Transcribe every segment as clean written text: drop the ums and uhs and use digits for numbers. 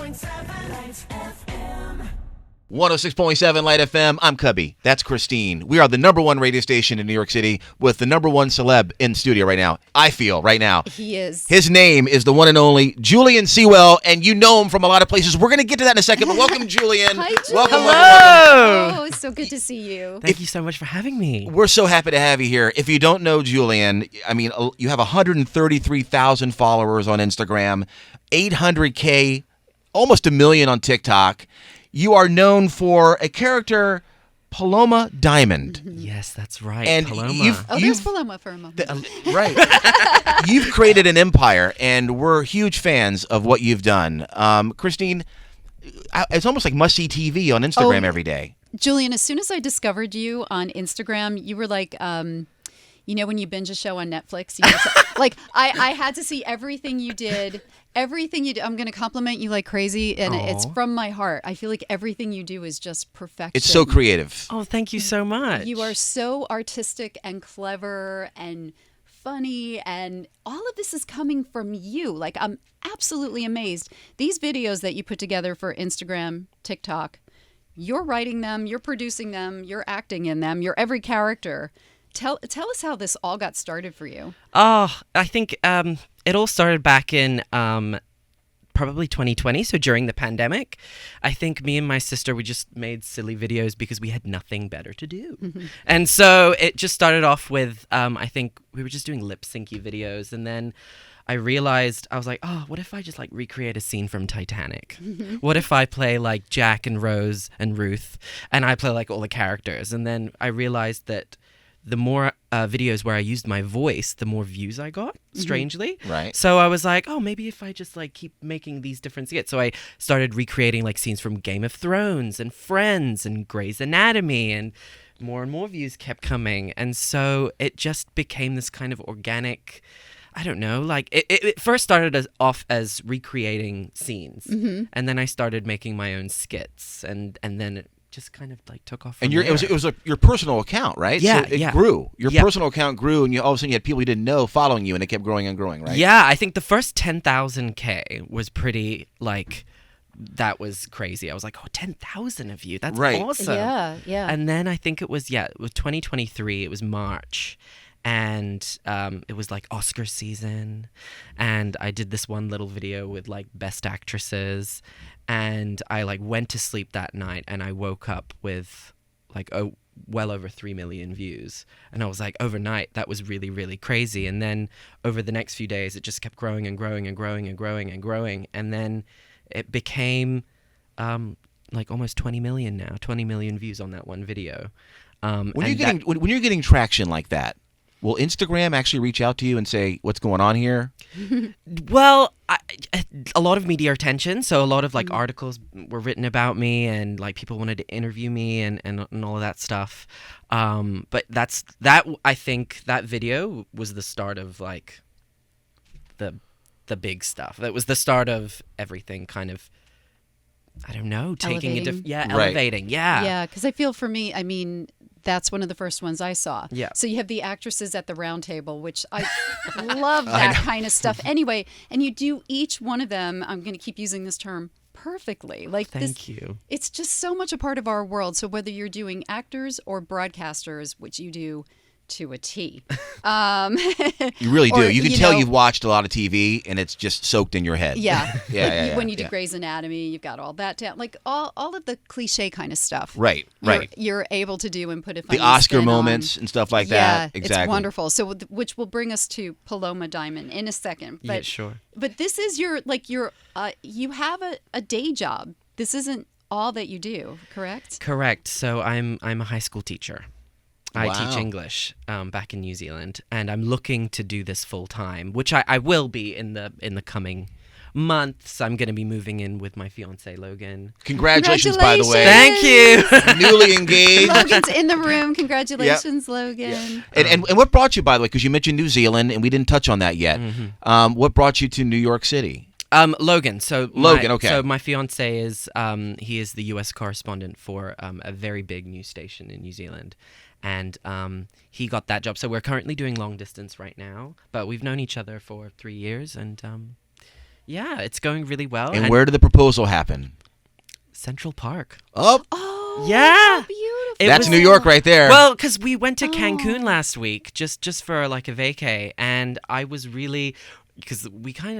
106.7 Light FM. I'm Cubby. That's Christine. We are the number one radio station in New York City with the number one celeb in studio right now. I feel right now. He is. His name is the one and only Julian Sewell, and you know him from a lot of places. We're going to get to that in a second, but welcome, Julian. Hi, Julian. Welcome. Oh, it's so good to see you. Thank you so much for having me. We're so happy to have you here. If you don't know Julian, I mean, you have 133,000 followers on Instagram, 800K, almost 1 million on TikTok. You are known for a character, Paloma Diamond. Yes, that's right. And Paloma. There's Paloma for a moment. Right. You've created an empire, and we're huge fans of what you've done. Christine, it's almost like must-see TV on Instagram every day. Julian, as soon as I discovered you on Instagram, you were like, you know, when you binge a show on Netflix, you just, like I had to see everything you did. Everything you do, I'm going to compliment you like crazy, and it's from my heart. I feel like everything you do is just perfection. It's so creative. Oh, thank you so much. You are so artistic and clever and funny, and all of this is coming from you. Like, I'm absolutely amazed. These videos that you put together for Instagram, TikTok, you're writing them, you're producing them, you're acting in them, you're every character. Tell us how this all got started for you. Oh, I think it all started back in probably 2020, so during the pandemic. I think me and my sister, we just made silly videos because we had nothing better to do. Mm-hmm. And so it just started off with, I think we were just doing lip-syncy videos, and then I realized, I was like, oh, what if I just like recreate a scene from Titanic? Mm-hmm. What if I play like Jack and Rose and Ruth, and I play like all the characters? And then I realized that the more videos where I used my voice, the more views I got, strangely. Mm-hmm. Right. So I was like, oh, maybe if I just like keep making these different skits. So I started recreating like scenes from Game of Thrones and Friends and Grey's Anatomy, and more views kept coming. And so it just became this kind of organic, I don't know, like it first started off as recreating scenes. Mm-hmm. And then I started making my own skits, and then it just kind of like took off. And it was your personal account, right? Yeah, so it grew. Your personal account grew, and all of a sudden you had people you didn't know following you, and it kept growing and growing, right? Yeah, I think the first 10,000K was pretty like, that was crazy. I was like, oh, 10,000 of you. That's awesome. Yeah. And then I think it was 2023. It was March. And it was like Oscar season, and I did this one little video with like best actresses, and I like went to sleep that night, and I woke up with like well over 3 million views, and I was like, overnight that was really, really crazy. And then over the next few days it just kept growing and growing and growing and growing and growing, and then it became like almost 20 million now, 20 million views on that one video. When you're getting traction like that, will Instagram actually reach out to you and say, what's going on here? Well, a lot of media attention. So a lot of like articles were written about me, and like people wanted to interview me and all of that stuff. But I think that video was the start of like the big stuff. That was the start of everything kind of, I don't know, taking elevating. Yeah, because I feel for me, I mean, that's one of the first ones I saw. Yeah. So you have the actresses at the round table, which I love that kind of stuff. Anyway, and you do each one of them, I'm going to keep using this term, perfectly. Like Thank you. It's just so much a part of our world. So whether you're doing actors or broadcasters, which you do to a T. You really do. You can tell you've watched a lot of TV, and it's just soaked in your head. Yeah. Yeah. When you do Grey's Anatomy, you've got all that down. Like all of the cliche kind of stuff. Right. You're able to do and put a funny the Oscar spin moments on. and stuff like yeah, that. Exactly. It's wonderful. So, which will bring us to Paloma Diamond in a second. But, yeah, sure. But this is you have a day job. This isn't all that you do, correct? Correct. So I'm a high school teacher. I Wow. teach English back in New Zealand, and I'm looking to do this full time, which I will be in the coming months. I'm going to be moving in with my fiance Logan. Congratulations, by the way. Thank you. Newly engaged. Logan's in the room. Congratulations, Logan. And what brought you, by the way, because you mentioned New Zealand, and we didn't touch on that yet. Mm-hmm. What brought you to New York City? Logan. Okay. So my fiance is he is the U.S. correspondent for a very big news station in New Zealand. And he got that job. So we're currently doing long distance right now, but we've known each other for 3 years, and Yeah, it's going really well. And where did the proposal happen? Central Park. Oh, Oh, Yeah. how beautiful. that's New York right there. Well, because we went to Oh. Cancun last week, just for like a vacay, and I was really, because I kind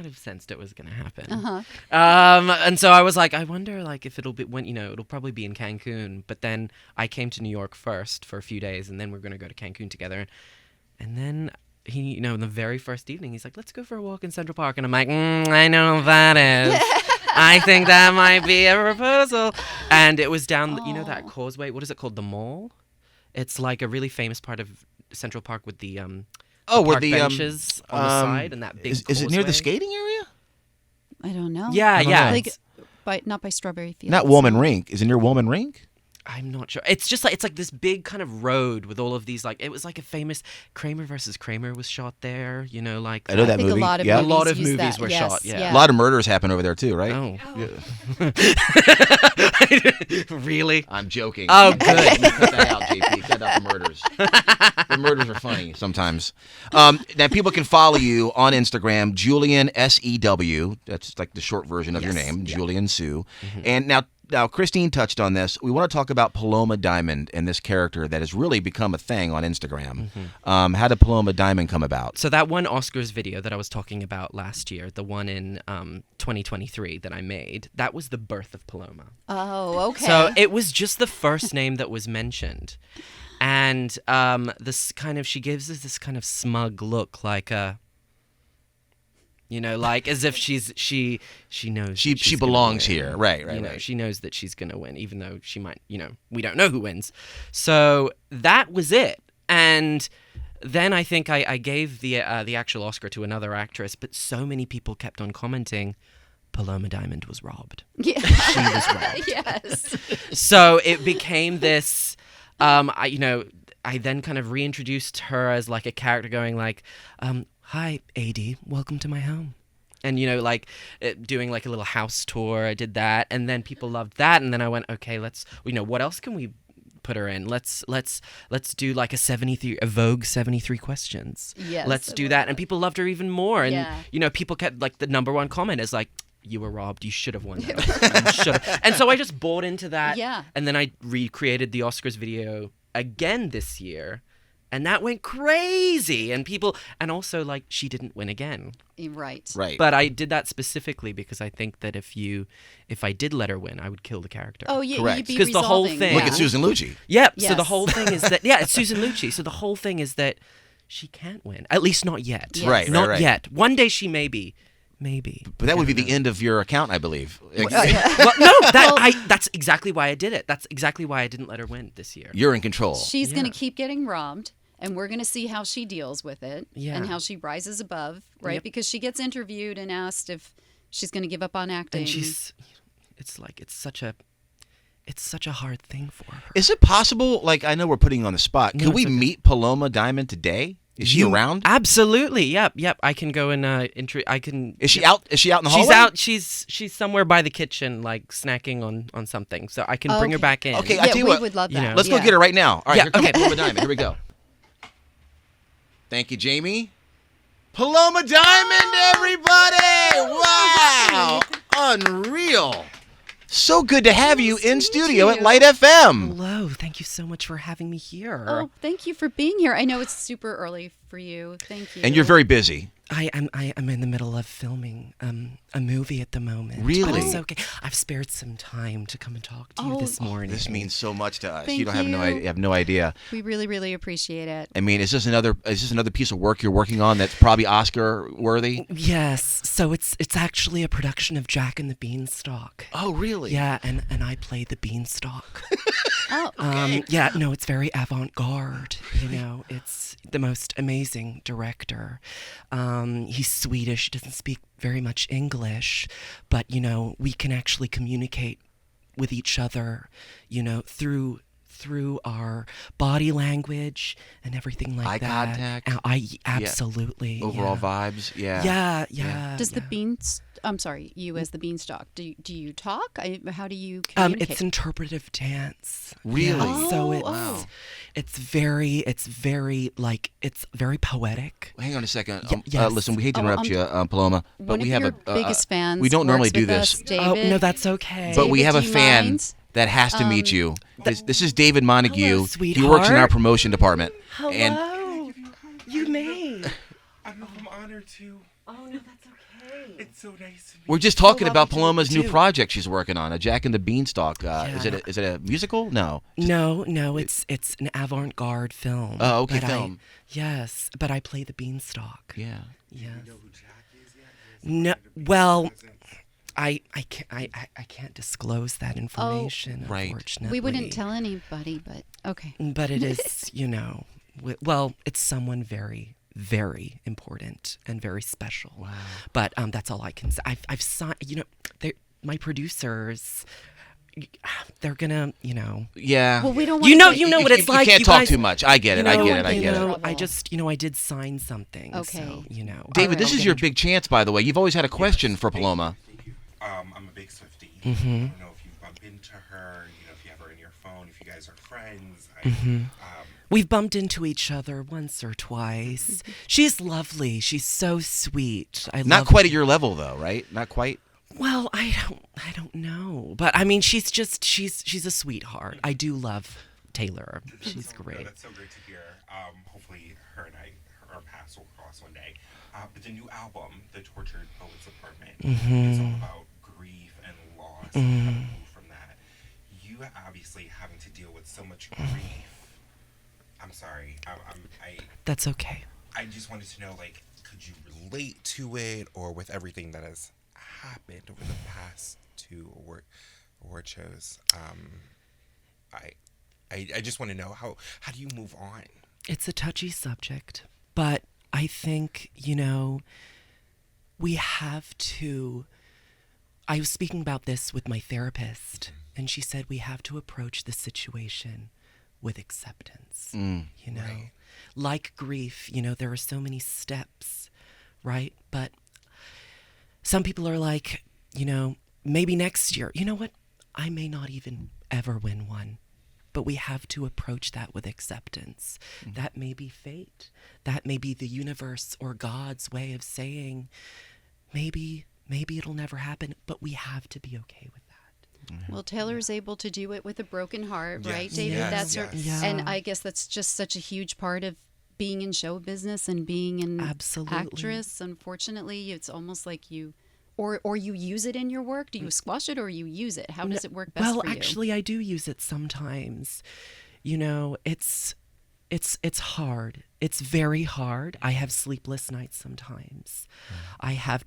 of sensed it was gonna happen. Uh-huh. And so I was like, I wonder like if it'll be it'll probably be in Cancun. But then I came to New York first for a few days, and then we're gonna go to Cancun together. And then he, in the very first evening, he's like, let's go for a walk in Central Park, and I'm like, I know what that is. I think that might be a proposal. And it was down, that causeway. What is it called? The Mall. It's like a really famous part of Central Park with the where park the benches on the side and that big. is it near the causeway. skating area? I don't know. Yeah, don't yeah. know. Like, not by Strawberry Fields. Not Woman Rink. Is it near Woman Rink? I'm not sure. It's just like this big kind of road with all of these it was like a famous Kramer versus Kramer was shot there. Like I know that I think movie. a lot of yeah. A lot of use movies that. were Yes, shot, yeah. A lot of murders happen over there too, right? Oh, Yeah. really? I'm joking. Oh, good. Cut that out, JP. Cut out the murders. The murders are funny sometimes. Now people can follow you on Instagram, Julian SEW. That's like the short version of your name, Julian Sue. And now, Christine touched on this. We want to talk about Paloma Diamond and this character that has really become a thing on Instagram. How did Paloma Diamond come about? So that one Oscars video that I was talking about last year, the one in 2023 that I made, that was the birth of Paloma. Oh, okay. So it was just the first name that was mentioned. And she gives us this kind of smug look, like as if she knows She belongs here, right? She knows that she's gonna win, even though she might, we don't know who wins. So that was it. And then I think I gave the actual Oscar to another actress, but so many people kept on commenting, Paloma Diamond was robbed. Yeah. She was robbed. Yes. So it became this. I then kind of reintroduced her as like a character, going like, "Hi, AD, welcome to my home," and doing like a little house tour. I did that, and then people loved that, and then I went, okay, let's, what else can we put her in? Let's do like a Vogue 73 questions. Yes, let's I do love that, that. and people loved her even more. And Yeah. people kept like the number one comment is like, you were robbed. You should have won that. You should have. And so I just bought into that. Yeah. And then I recreated the Oscars video again this year, and that went crazy. And also like she didn't win again. Right. Right. But I did that specifically because I think that if I did let her win, I would kill the character. Oh, yeah. Correct. You'd be 'Cause the whole resolving, thing- Look yeah. at Susan Lucci. Yep. So the Yes. whole thing is that it's Susan Lucci. So the whole thing is that she can't win. At least not yet. Yes. Right, Not right. yet. One day she maybe. But that would be the end of your account, I believe. Well, no, that's exactly why I did it. That's exactly why I didn't let her win this year. You're in control. She's going Yeah. to keep getting robbed, and we're going to see how she deals with it Yeah. and how she rises above, right? Yep. Because she gets interviewed and asked if she's going to give up on acting. And it's such a hard thing for her. Is it possible? Like, I know we're putting you on the spot. No, Could we it's okay. meet Paloma Diamond today? Is she around? Absolutely. Yep. I can go and I can. Is she out? Is she out in the She's hallway? out. She's somewhere by the kitchen, like snacking on something. So I can bring her Okay. back in. Okay, I Yeah, tell you we what. would love you that. know. Let's go Yeah. get her right now. All right, Yeah, here comes okay. Paloma Diamond. Here we go. Thank you, Jamie. Paloma Diamond, everybody! Wow, unreal. So good to have you in Nice to meet studio at you. Light FM. Hello. Thank you so much for having me here. Oh, thank you for being here. I know it's super early for you. Thank you. And you're very busy. I'm in the middle of filming a movie at the moment. Really? But it's okay. I've spared some time to come and talk to you Oh, this morning. This means so much to us. Thank You don't have you. you have no idea. We really, really appreciate it. I mean, is this another piece of work you're working on that's probably Oscar worthy? Yes. So it's actually a production of Jack and the Beanstalk. Oh, really? Yeah, and I play the Beanstalk. Oh, Yeah, no, it's very avant-garde. It's the most amazing director. He's Swedish, doesn't speak very much English, but we can actually communicate with each other, through through our body language and everything like Eye that. contact. Absolutely. Overall yeah. vibes. Yeah. Yeah. Does the yeah. beans? I'm sorry, you as the beanstalk. Do you talk? How do you communicate? It's interpretive dance. Really? Yeah, so Oh, it's wow. it's very like it's very poetic. Hang on a second. yes. Listen, we hate to Oh, interrupt you, Paloma, but One we of have your a biggest fans. We don't normally works do with this, us, David. Oh no, that's okay. but we David, have a do you fan mind? that has to meet you. This is David Montague. Hello, He works in our sweetheart. promotion department. Hello. And You may. I'm honored to. Oh no, that's okay. It's so nice to meet we're just talking lovely about to meet Paloma's you new too. project she's working on, a Jack and the Beanstalk. Is Yeah. it a musical? No. No, it's an avant-garde film. Oh, okay, but film. Yes, but I play the beanstalk. Yeah. Yes. who Jack is yet? No, well, I can't disclose that information, Right. unfortunately. We wouldn't tell anybody, but okay. But it is, well, it's someone very, very important and very special. Wow. But that's all I can say. I've signed, my producers, they're gonna, Yeah. Well, we don't. You want know what it's like. You can't you talk guys- too much. I get it. I get it. I get it. I just, I did sign something. Okay. So, David, this I'll is get your into- big chance, by the way. You've always had a question for Paloma. Thank you. I'm a big Swiftie. Mm-hmm. I don't know if you've bumped into her, if you have her in your phone, if you guys are friends. We've bumped into each other once or twice. She's lovely. She's so sweet. I Not love quite at your level, though, right? Not quite. Well, I don't know, but I mean, she's a sweetheart. I do love Taylor. She's No, great. that's so great to hear. Hopefully her and our paths will cross one day. But the new album, The Tortured Poets Apartment, is all about grief and loss and how to move from that. You obviously having to deal with so much grief. I'm sorry. That's okay. I just wanted to know, could you relate to it, or with everything that has happened over the past two award shows? I just want to know how do you move on? It's a touchy subject, but I think, we have to. I was speaking about this with my therapist, and she said we have to approach the situation with acceptance. Right. Like grief, there are so many steps, right? But some people are like, maybe next year. You know what? I may not even ever win one. But we have to approach that with acceptance. That may be fate. That may be the universe or God's way of saying, maybe it'll never happen, but we have to be okay with that. Well, Taylor's able to do it with a broken heart, Yes. right, David? Yes, That's yes. her. Yeah. And I guess that's just such a huge part of being in show business and being an Absolutely. actress. Unfortunately, it's almost like you, or you use it in your work. Do you squash it or you use it? How does it work best Well, for you? actually, I do use it sometimes. It's hard. It's very hard. I have sleepless nights sometimes. I have,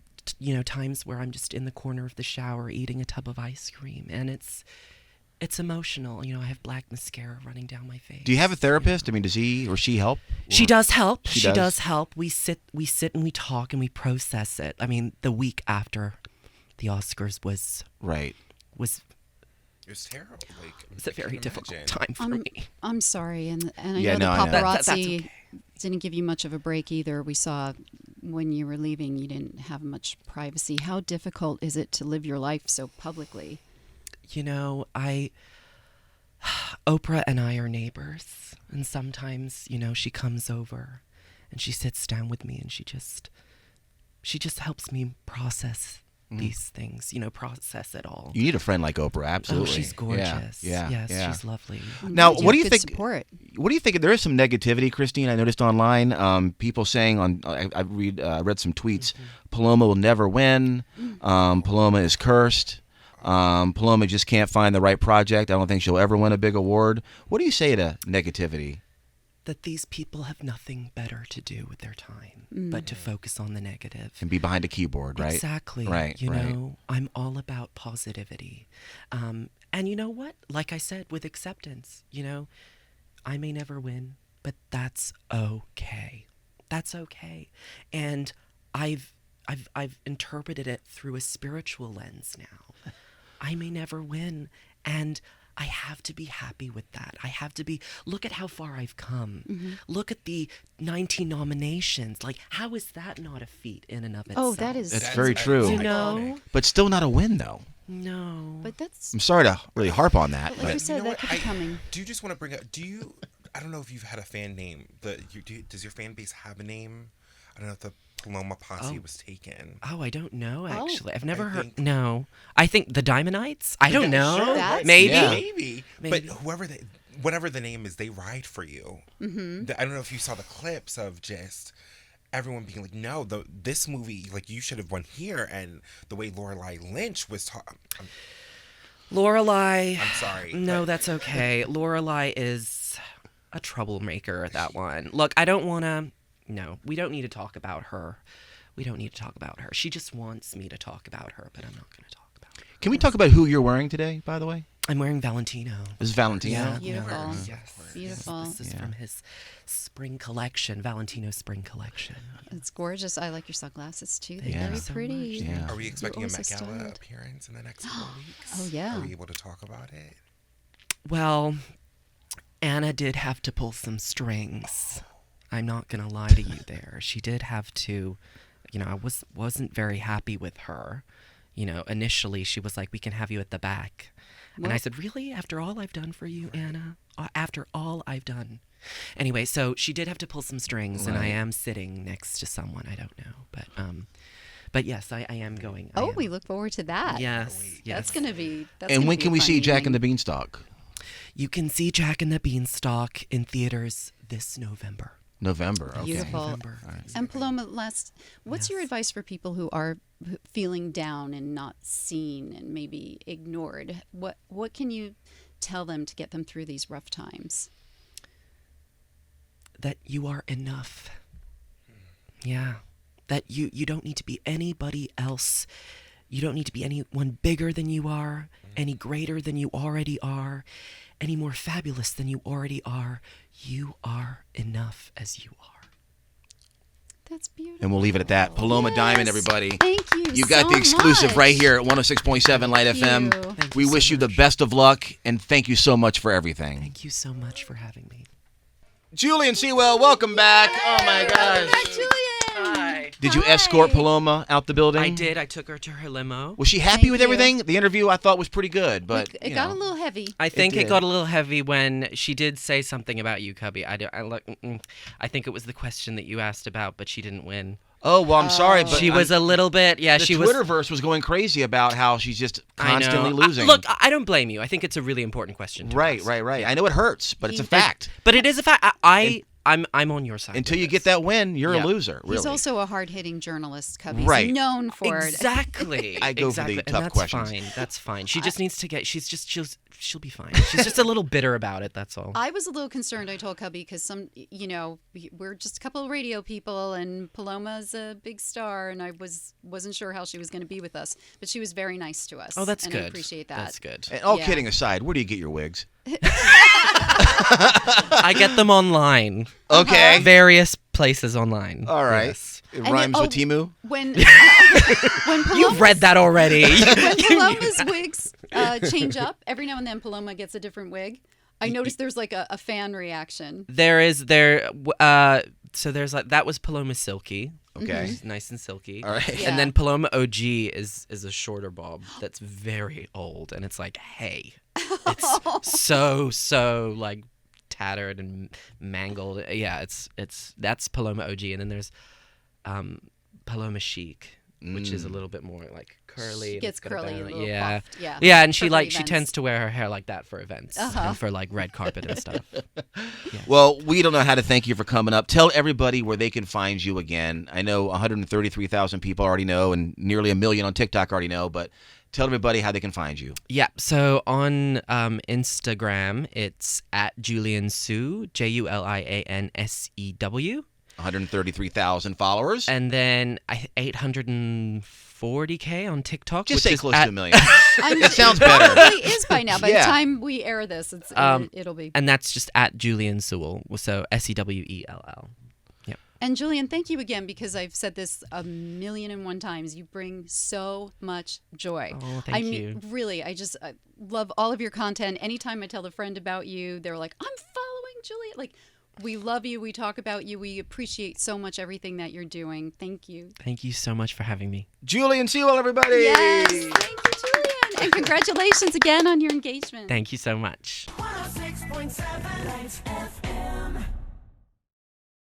times where I'm just in the corner of the shower eating a tub of ice cream, and it's emotional. I have black mascara running down my face. Do you have a therapist? I mean, does he or she help? She does help. She She does? does help. We sit and we talk and we process it. I mean, the week after the Oscars was Right. It was terrible. was a very difficult imagine. time for me. I'm sorry, and I Yeah, know no, I the know. That's paparazzi okay. didn't give you much of a break either. We saw when you were leaving, you didn't have much privacy. How difficult is it to live your life so publicly? Oprah and I are neighbors, and sometimes, she comes over and she sits down with me and she just helps me process these things, process it all. You need a friend like Oprah, absolutely. Oh, she's gorgeous. Yeah. Yes, yeah. she's lovely. Now, You what do have you good think? Support. What do you think? There is some negativity, Christine. I noticed online, people saying I read some tweets. Paloma will never win. Paloma is cursed. Paloma just can't find the right project. I don't think she'll ever win a big award. What do you say to negativity? That these people have nothing better to do with their time but to focus on the negative. And be behind a keyboard, right? Exactly. Right. right. I'm all about positivity. And you know what? Like I said, with acceptance, I may never win, but that's okay. That's okay. And I've interpreted it through a spiritual lens now. I may never win, and I have to be happy with that. I have to be, look at how far I've come. Look at the 19 nominations. Like, how is that not a feat in and of itself? Oh, that is. That's very true. You know? But still not a win, though. No. But that's. I'm sorry to really harp on that. But like you But said, You know that what? could be coming. Do you just want to bring up? I don't know if you've had a fan name. Does your fan base have a name? I don't know if the Paloma Posse was taken. Oh, I don't know, Oh. actually. I've never I heard. think- No. I think the Diamondites? I don't know. Sure, That's- Maybe. Yeah. Maybe. Maybe. But whatever the name is, they ride for you. I don't know if you saw the clips of just everyone being like, no, this movie, like, you should have won here. And the way Lorelai Lynch was talking. Lorelai. I'm sorry. No, but- that's okay. Lorelai is a troublemaker, that one. Look, I don't want to. No, we don't need to talk about her. We don't need to talk about her. She just wants me to talk about her, but I'm not going to talk about her. can we talk about who you're wearing today, by the way? I'm wearing Valentino. This is Valentino. Yeah, Beautiful. no, yes. Beautiful. This is Yeah. from his spring collection, Valentino spring collection. It's gorgeous. I like your sunglasses too. They're Yeah. very So pretty. much. Yeah. Are we expecting a You're Met also Gala styled. appearance in the next couple of weeks? Oh, yeah. Are we able to talk about it? Well, Anna did have to pull some strings. I'm not going to lie to you there. She did have to, I wasn't very happy with her. Initially she was like, we can have you at the back. And I Well- said, really? After all I've done for you, Anna? After all I've done? Anyway, so she did have to pull some strings, and I Right. am sitting next to someone. I don't know. But yes, I am going. I Oh, am. we look forward to that. Yes, yes. That's gonna be. That's And gonna when be can a we fun see Jack and evening. the Beanstalk? You can see Jack and the Beanstalk in theaters this November. November. Okay. Beautiful. November. And Paloma, what's your Yes. advice for people who are feeling down and not seen and maybe ignored? What can you tell them to get them through these rough times? That you are enough. Yeah. That you don't need to be anybody else. You don't need to be anyone bigger than you are, any greater than you already are, any more fabulous than you already are. You are enough as you are. That's beautiful. And we'll leave it at that. Paloma Diamond, Yes. everybody. Thank you. You got so the exclusive much. right here at 106.7 Light Thank FM. you. Thank We you so wish you the much. best of luck, and thank you so much for everything. Thank you so much for having me. Julian Sewell, welcome back. Oh my Welcome back, gosh. Julian. Hi. Did you Hi. escort Paloma out the building? I did. I took her to her limo. Was she happy Thank with you. everything? The interview I thought was pretty good, but It got a little heavy. I think it did. got a little heavy when she did say something about you, Cubby. I think it was the question that you asked about, but she didn't win. Oh well, I'm sorry, but She was a little bit, yeah. the She was. Twitterverse was going crazy about how she's just I know. constantly losing. Look, I don't blame you. I think it's a really important question. To right, ask. right. I know it hurts, but it's a fact. But it is a fact. I'm on your side. Until with you this. get that win, you're Yeah. a loser. Really. He's also a hard-hitting journalist, Cubby. Right. He's known for it. Exactly. I go for the exactly. tough and that's questions. Fine. That's fine. She just needs to get. She'll be fine. She's just a little bitter about it. That's all. I was a little concerned. I told Cubby because we're just a couple of radio people, and Paloma's a big star, and I wasn't sure how she was going to be with us, but she was very nice to us. Oh, that's and good. I appreciate that. That's good. And all Yeah. kidding aside, where do you get your wigs? I get them online. Okay. Various places online. All right. Yes. It And rhymes with Timu. When when Paloma's, You've read that already. when Paloma's wigs change up, every now and then Paloma gets a different wig. I noticed there's like a fan reaction. So there's like that was Paloma Silky. Okay. She's nice and silky. All right. Yeah. And then Paloma OG is a shorter bob that's very old, and it's like, hey, it's so like tattered and mangled. Yeah, that's Paloma OG, and then there's Paloma Chic, which is a little bit more like curly. and Gets it's got a curly, band- a little yeah, puffed, yeah. yeah, and she For like she events. tends to wear her hair like that for events and for like red carpet and stuff. Well, we don't know how to thank you for coming up. Tell everybody where they can find you again. I know 133,000 people already know, and nearly 1 million on TikTok already know, but tell everybody how they can find you. Yeah, so on Instagram, it's at Julian Sue, JulianSew. 133,000 followers. And then 840K on TikTok. Just which say is close at- to 1 million. It sounds better. Probably is by now. By Yeah. the time we air this, it'll be. And that's just at Julian Sewell, so Sewell. Yep. And Julian, thank you again, because I've said this 1,000,001 times. You bring so much joy. Oh, thank you. Really, I love all of your content. Anytime I tell a friend about you, they're like, I'm following Julian. Like, we love you. We talk about you. We appreciate so much everything that you're doing. Thank you. Thank you so much for having me. Julian Sewell, everybody. Yes, thank you, Julian. And congratulations again on your engagement. Thank you so much. 106.7 FM.